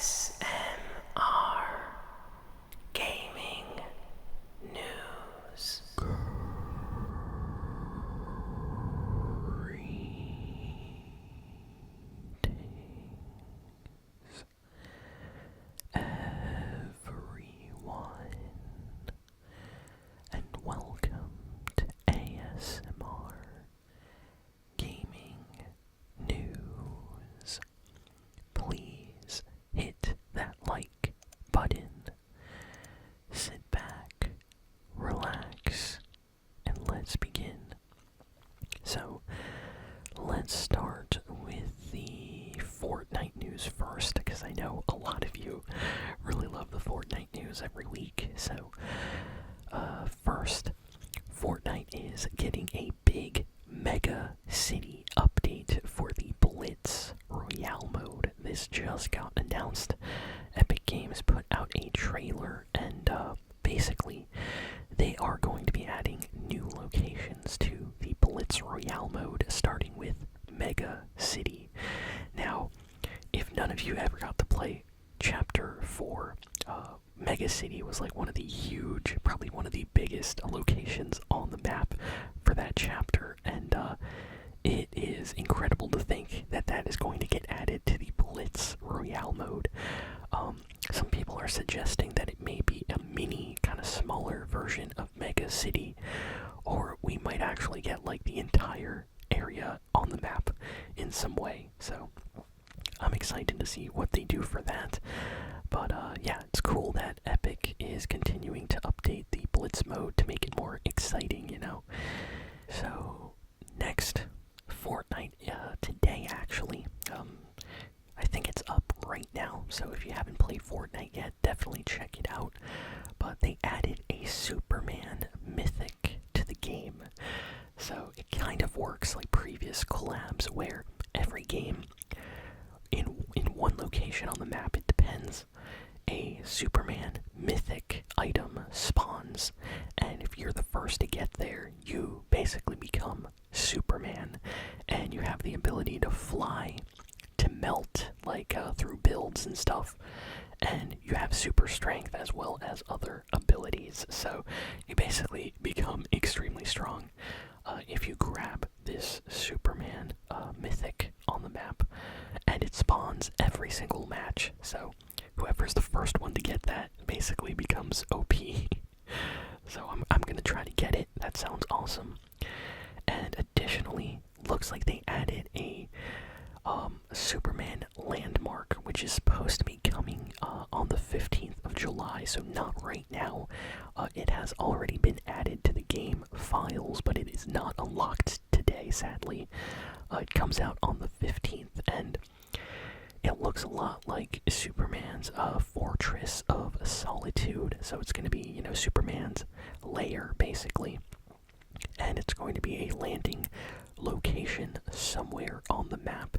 ASMR Gaming News. Greetings, everyone, and welcome to ASMR Gaming News. Please hit that like button, sit back, relax, and let's begin. So, let's start with the Fortnite news first, because I know a lot of you really love the Fortnite news every week. So, first, Fortnite is getting a big mega city update for the Blitz Royale mode. This just got announced. Epic Games put out a trailer, and basically they are going to be adding new locations to the Blitz Royale mode, starting with Mega City. Now, if none of you ever got to play Chapter 4, Mega City was like one of the huge, probably one of the biggest locations on the map for that chapter, and it is incredible to think that that is going to get added to the Blitz Royale mode. Some people are suggesting that it may be a mini, kind of smaller version of Mega City, or we might actually get like the entire area on the map in some way. So I'm excited to see what they do for that. But yeah, it's cool that Epic is continuing to update the Blitz mode to make it more exciting, you know. So next, Fortnite today actually. I think it's up right now, so if you haven't played Fortnite yet, definitely check it out. But they added a Superman mythic to the game. So it kind of works like previous collabs where every game in one location on the map, it depends, a Superman mythic item spawns, and if you're the first to get there, you basically become Superman, and you have the ability to fly, to melt, like through builds and stuff, and you have super strength as well as other abilities, so you basically become extremely strong if you grab this Superman mythic on the map, and it spawns every single match, so whoever's the first one to get that basically becomes OP. So I'm gonna try to get it. That sounds awesome. And additionally, looks like they added a Superman landmark, which is supposed to be coming on the 15th of July, so not right now. It has already been added to the game files, but it is not unlocked today, sadly. It comes out on the 15th, and it looks a lot like Superman's Fortress of Solitude, so it's going to be, you know, Superman's lair, basically. And it's going to be a landing location somewhere on the map.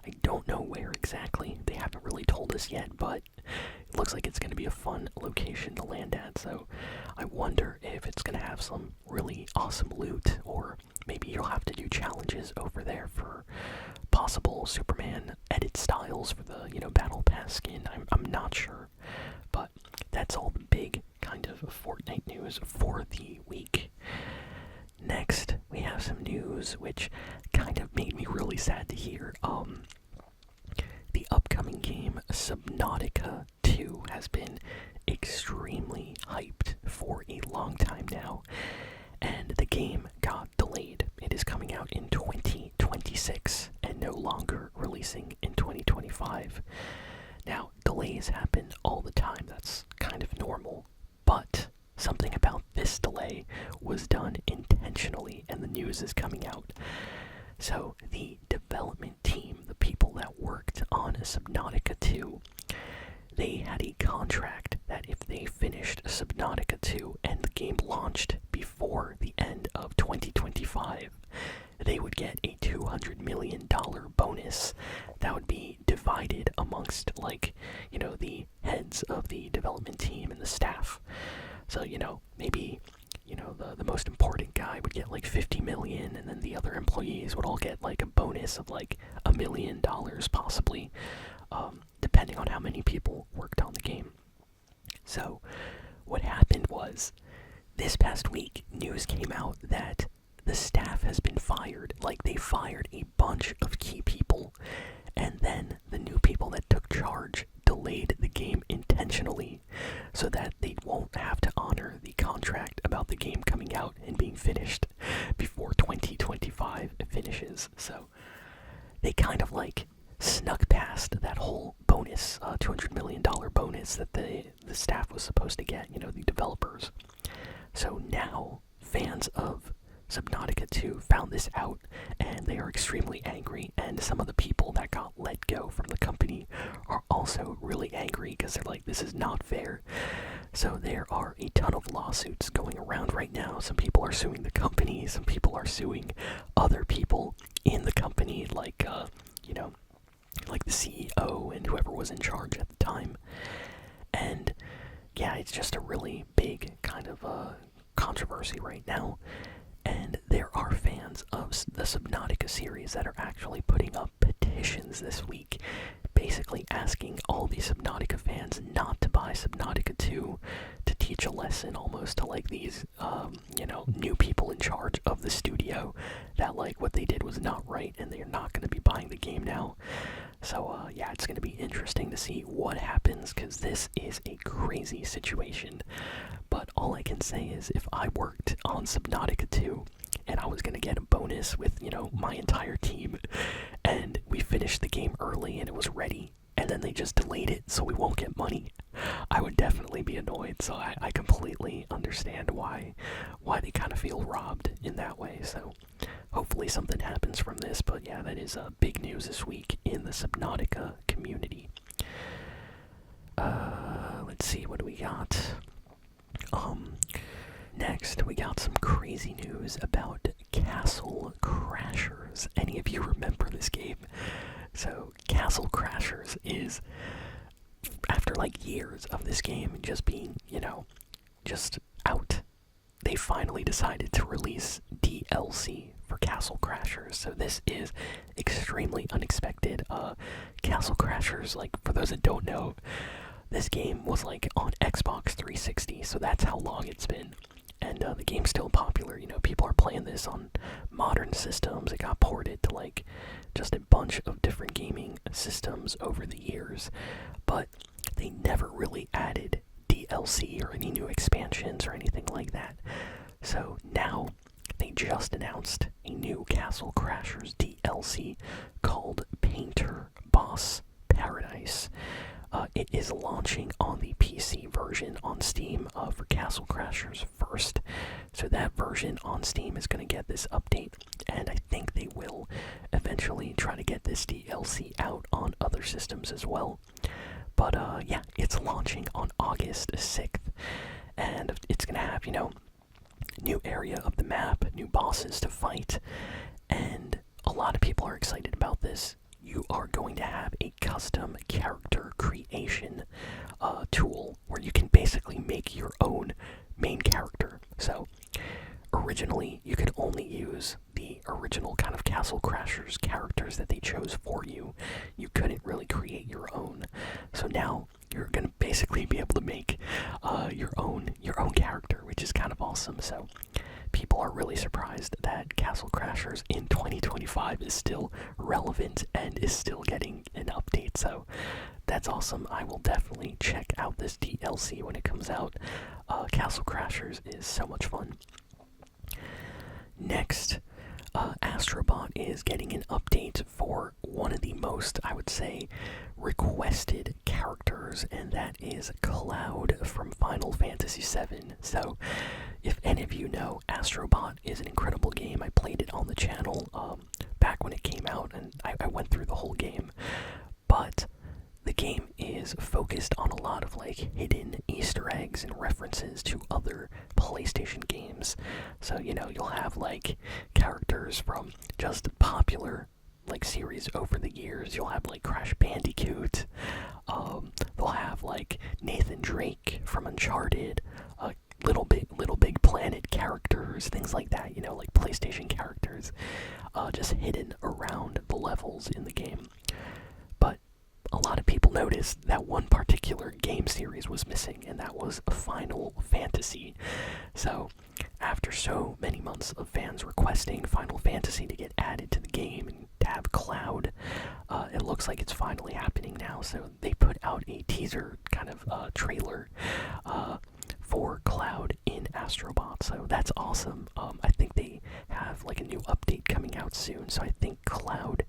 I don't know where exactly. They haven't really told us yet, but it looks like it's going to be a fun location to land at. So I wonder if it's going to have some really awesome loot, or maybe you'll have to do challenges over there for possible Superman edit styles for the, you know, Battle Pass skin. I'm not sure, but that's all the big kind of Fortnite news for the week. Next, we have some news which kind of made me really sad to hear. The upcoming game Subnautica II has been extremely hyped for a long time now, and the game got delayed. It is coming out in 2026 and no longer releasing in 2025. Now, delays happen all the time. That's kind of normal, but something about this delay was done intentionally, and the news is coming out. So, the development team, the people that worked on Subnautica 2, they had a contract that if they finished Subnautica 2 and the game launched before the end of 2025, they would get a $200 million bonus that would be divided amongst, like, you know, the heads of the development team and the staff. So, you know, maybe, you know, the most important guy would get like 50 million, and then the other employees would all get like a bonus of like $1 million possibly, depending on how many people worked on the game. So, what happened was, this past week, news came out that the staff has been fired. Like, they fired a bunch of key people, and then the new people that took charge delayed the game intentionally so that they won't have to honor the contract about the game coming out and being finished before 2025 finishes. So they kind of like snuck past that whole bonus, $200 million bonus that the staff was supposed to get, the developers. So now fans of Subnautica 2 found this out, and they are extremely angry, and some of the people that got let go from the company are also really angry because they're like, this is not fair. So there are a ton of lawsuits going around right now. Some people are suing the company, some people are suing other people in the company, like like the CEO and whoever was in charge at the time. And yeah, it's just a really big kind of controversy right now. And there are fans of the Subnautica series that are actually putting up petitions this week, basically asking all the Subnautica fans not to buy Subnautica 2 to teach a lesson almost to like these, new people in charge of the studio that like what they did was not right and they're not going to be buying the game now. So yeah, it's going to be interesting to see what happens because this is a crazy situation. But all I can say is if I worked on Subnautica 2 and I was going to get a bonus with, my entire team and we finished the game early and it was ready and then they just delayed it so we won't get money, I would definitely be annoyed. So I completely understand why they kind of feel robbed in that way. So hopefully something happens from this. But yeah, that is big news this week in the Subnautica community. Let's see, what do we got? Next, we got some crazy news about Castle Crashers. Any of you remember this game? So, Castle Crashers is, after like years of this game just being, just out, they finally decided to release DLC for Castle Crashers. So this is extremely unexpected. Castle Crashers, like, for those that don't know, this game was like on Xbox 360, so that's how long it's been. And the game's still popular. People are playing this on modern systems. It got ported to like just a bunch of different gaming systems over the years, but they never really added DLC or any new expansions or anything like that. So now they just announced a new Castle Crashers DLC called Painter Boss Paradise. It is launching on the PC version on Steam for Castle Crashers first. So that version on Steam is going to get this update, and I think they will eventually try to get this DLC out on other systems as well. But yeah, it's launching on August 6th, and it's going to have, new area of the map, new bosses to fight, and a lot of people are excited about this. You are going to have a custom character creation tool where you can basically make your own main character. So originally you could only use the original kind of Castle Crashers characters that they chose for you. You couldn't really create your own. So now you're going to basically be able to make your own character, which is kind of awesome. So people are really surprised that Castle Crashers in 2025 is still relevant and is still getting an update. So that's awesome. I will definitely check out this DLC when it comes out. Castle Crashers is so much fun. Next, Astrobot is getting an update for one of the most, I would say, requested characters, and that is Cloud from Final Fantasy VII. So, if any of you know, Astrobot is an incredible game. I played it on the channel back when it came out, and I went through the whole game. But the game is focused on a lot of like hidden Easter eggs and references to other PlayStation games. So, you'll have like characters from just popular like series over the years. You'll have like Crash Bandicoot. They'll have like Nathan Drake from Uncharted. Little Big Planet characters, things like that. Like PlayStation characters, just hidden around the levels in the game. But a lot of people noticed is that one particular game series was missing, and that was Final Fantasy. So, after so many months of fans requesting Final Fantasy to get added to the game and to have Cloud, it looks like it's finally happening now. So they put out a teaser kind of trailer for Cloud in Astrobot. So that's awesome. I think they have like a new update coming out soon. So I think Cloud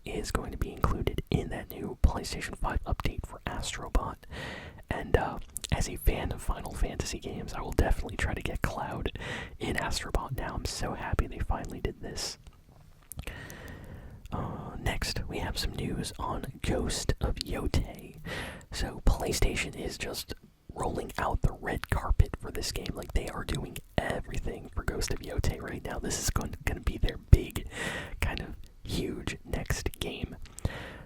is going to be included in that new PlayStation 5 update for Astrobot. And as a fan of Final Fantasy games, I will definitely try to get Cloud in Astrobot now. I'm so happy they finally did this. Next, we have some news on Ghost of Yotei. So PlayStation is just rolling out the red carpet for this game. Like, they are doing everything for Ghost of Yotei right now. This is going to be their big, kind of huge next game.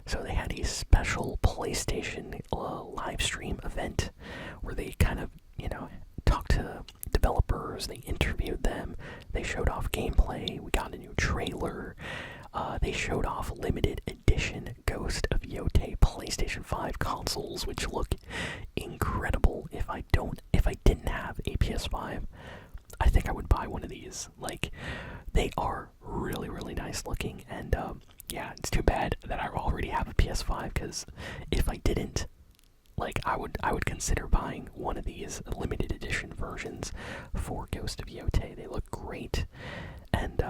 So they had a special PlayStation live stream event where they kind of, talked to developers, they interviewed them, they showed off gameplay, we got a new trailer, they showed off limited edition Ghost of Yotei PlayStation 5 consoles, which look incredible. If I didn't have a PS5, I think I would buy one of these. Like, they are really, really nice looking, and yeah, it's too bad that I already have a PS5, because if I didn't, like, I would consider buying one of these limited edition versions for Ghost of Yotei. They look great, and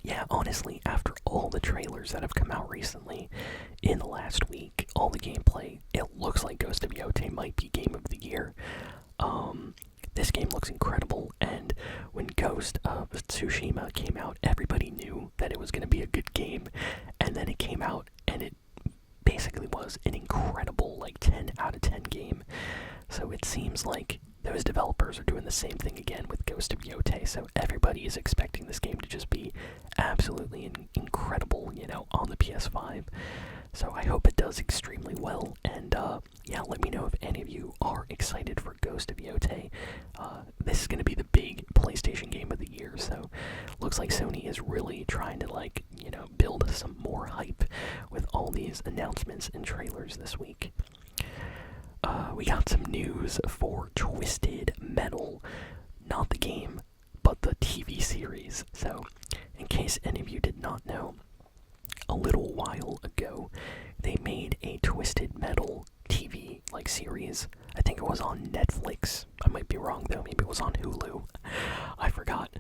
yeah, honestly, after all the trailers that have come out recently in the last week, all the gameplay, it looks like Ghost of Yotei might be Game of the Year. This game looks incredible, and when Ghost of Tsushima came out, everybody knew that it was going to be a good game, and then it came out, and it basically was an incredible, like, 10 out of 10 game. So it seems like those developers are doing the same thing again with Ghost of Yotei, so everybody is expecting this game to just be absolutely incredible, on the PS5. So I hope it does extremely well, and yeah, let me know if any of you are excited for Ghost of Yotei. This is going to be the big PlayStation game of the year, so looks like Sony is really trying to, like, build some more hype with all these announcements and trailers this week. We got some news for Twisted Metal, not the game, but the TV series. So, in case any of you did not know, a little while ago, they made a Twisted Metal TV series. I think it was on Netflix. I might be wrong though. Maybe it was on Hulu. I forgot.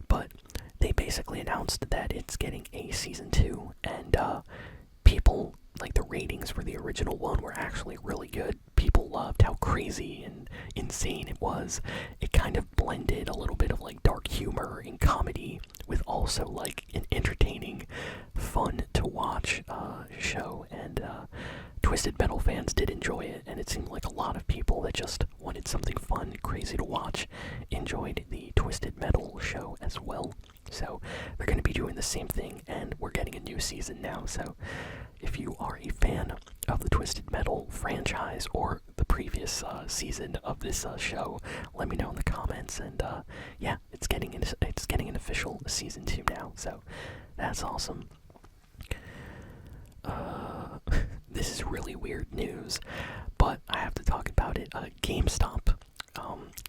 But they basically announced that it's getting a season 2, and people, like, the ratings for the original one were actually really good. People loved how crazy and insane it was. It kind of blended a little bit of, like, dark humor and comedy with also, like, an entertaining, fun to watch show, and Twisted Metal fans did enjoy it, and it seemed like a lot of people that just wanted something fun and crazy to watch enjoyed the Twisted Metal show as well. So they're going to be doing the same thing, and we're getting a new season now. So if you are a fan of the Twisted Metal franchise or the previous season of this show, let me know in the comments. And yeah, it's getting an official season 2 now, so that's awesome. This is really weird news, but I have to talk about it. GameStop.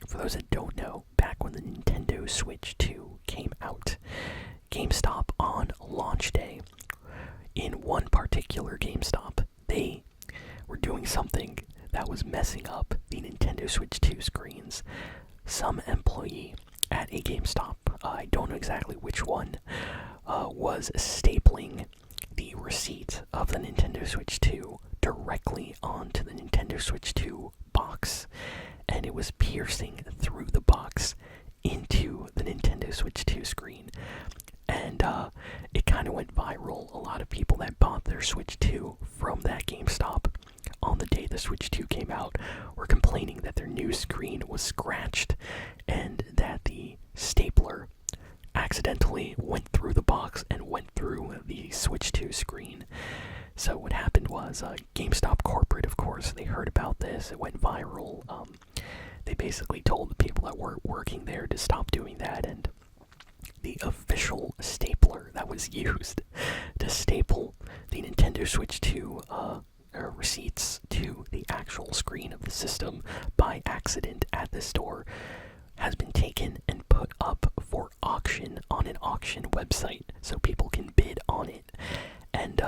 For those that don't know, back when the Nintendo Switch 2 came out, GameStop on launch day, in one particular GameStop, they were doing something that was messing up the Nintendo Switch 2 screens. Some employee at a GameStop, I don't know exactly which one, was stapling the receipt of the Nintendo Switch 2 directly onto the Nintendo Switch 2 box, and it was piercing through the box into the Nintendo Switch 2 screen, and it kind of went viral. A lot of people that bought their Switch 2 from that GameStop on the day the Switch 2 came out were complaining that their new screen was scratched and that the stapler accidentally went through the box and went through the Switch 2 screen. So what happened was, GameStop corporate, of course, they heard about this, it went viral. They basically told the people that were working there to stop doing that, and the official stapler that was used to staple the Nintendo Switch 2, or receipts to the actual screen of the system by accident at the store has been taken and put up for auction on an auction website so people can bid on it. And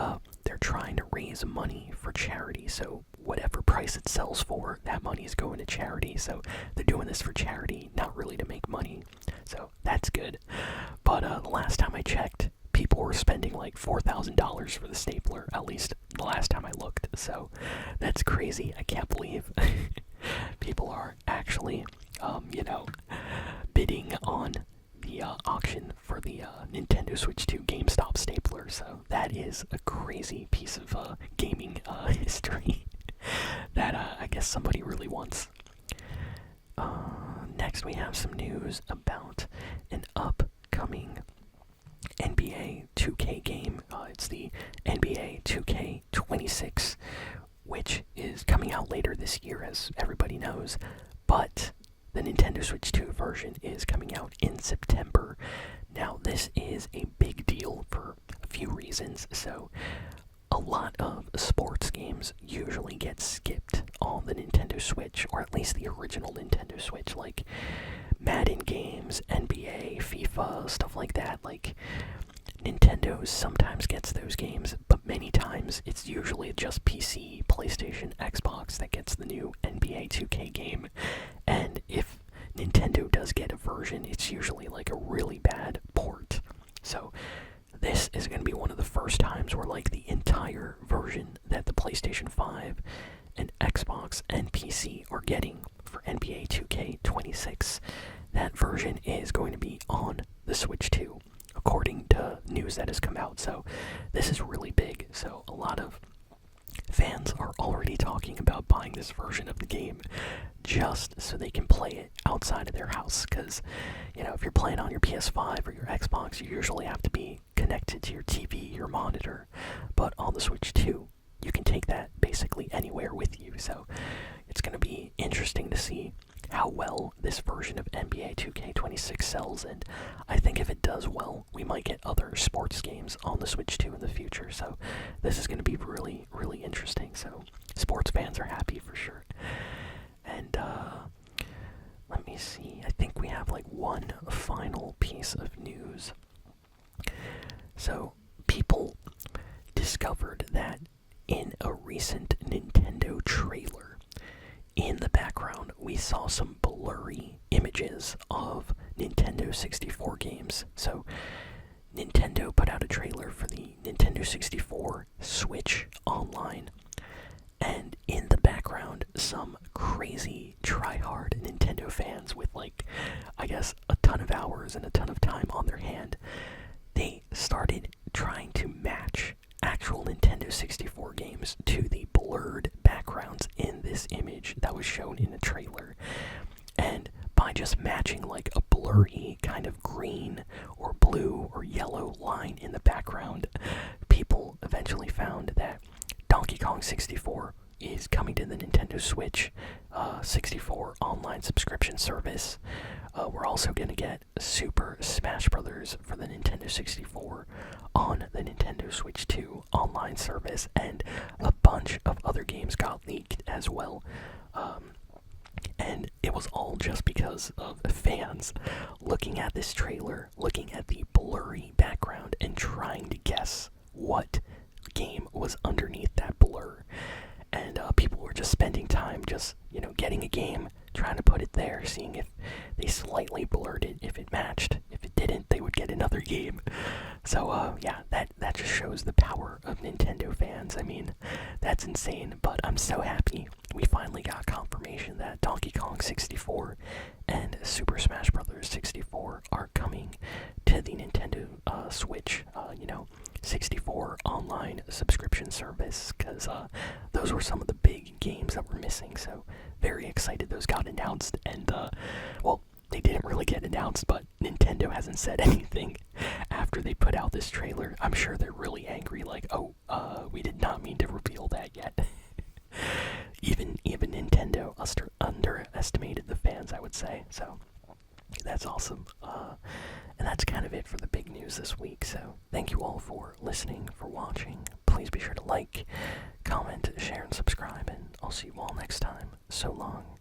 they're trying to raise money for charity, so whatever price it sells for, that money is going to charity. So they're doing this for charity, not really to make money. So that's good. But the last time I checked, people were spending like $4,000 for the stapler, at least the last time I looked. So that's crazy. I can't believe people are actually, bidding on the auction for the Nintendo Switch 2 GameStop stapler. So that is a crazy piece of gaming history that I guess somebody really wants. Next we have some news about an upcoming NBA 2K game. It's the NBA 2K26, which is coming out later this year, as everybody knows. But the Nintendo Switch 2 version is coming out in September. Now, this is a big deal for a few reasons. So, a lot of sports games usually get skipped on the Nintendo Switch, or at least the original Nintendo Switch, like Madden games, NBA, FIFA, stuff like that. Like, Nintendo sometimes gets those games, but many times it's usually just PC, PlayStation, Xbox that gets the new NBA 2K game. And if Nintendo does get a version, it's usually like a really bad port. So this is going to be one of the first times where like the entire version that the PlayStation 5 and Xbox and PC are getting for NBA 2K26, that version is going to be on the Switch 2, according to news that has come out. So this is really big. So a lot of fans are already talking about buying this version of the game just so they can play it outside of their house. Because, if you're playing on your PS5 or your Xbox, you usually have to be connected to your TV, your monitor. But on the Switch 2, you can take that basically anywhere with you. So it's going to be interesting to see how well this version of NBA 2K26 sells, and I think if it does well, we might get other sports games on the Switch 2 in the future. So this is going to be really, really interesting. So sports fans are happy for sure. And let me see, I think we have like one final piece of news. So people discovered that in a recent Nintendo trailer, in the background, we saw some blurry images of Nintendo 64 games. So, Nintendo put out a trailer for the Nintendo 64 Switch Online. And in the background, some crazy try-hard Nintendo fans with I guess, a ton of hours and a ton of time on their hand, they started trying to match actual Nintendo 64 games to the blurred backgrounds in this image that was shown in the trailer. And by just matching a blurry kind of green or blue or yellow line in the background, people eventually found that Donkey Kong 64 is coming to the Nintendo Switch 64 online subscription service. We're also going to get Super Smash Bros. For the Nintendo 64 on the Nintendo Switch 2 online service, and a bunch of other games got leaked as well. And it was all just because of fans looking at this trailer, looking at the blurry background, and trying to guess what game was underneath that blur. And people were just spending time just, getting a game, trying to put it there, seeing if they slightly blurred it, if it matched. If it didn't, they would get another game. So, yeah, that just shows the power of Nintendo fans. I mean, that's insane, but I'm so happy we finally got confirmation that Donkey Kong 64 and Super Smash Bros. 64 are coming to the Nintendo Switch, 64 online subscription service, because those were some of the big games that were missing. So very excited those got announced. And well, they didn't really get announced, but Nintendo hasn't said anything after they put out this trailer. I'm sure they're really angry, we did not mean to reveal that yet. Even Nintendo underestimated the fans, I would say. So that's awesome. And that's kind of it for the big news this week. So thank you all for listening, for watching. Please be sure to like, comment, share, and So long.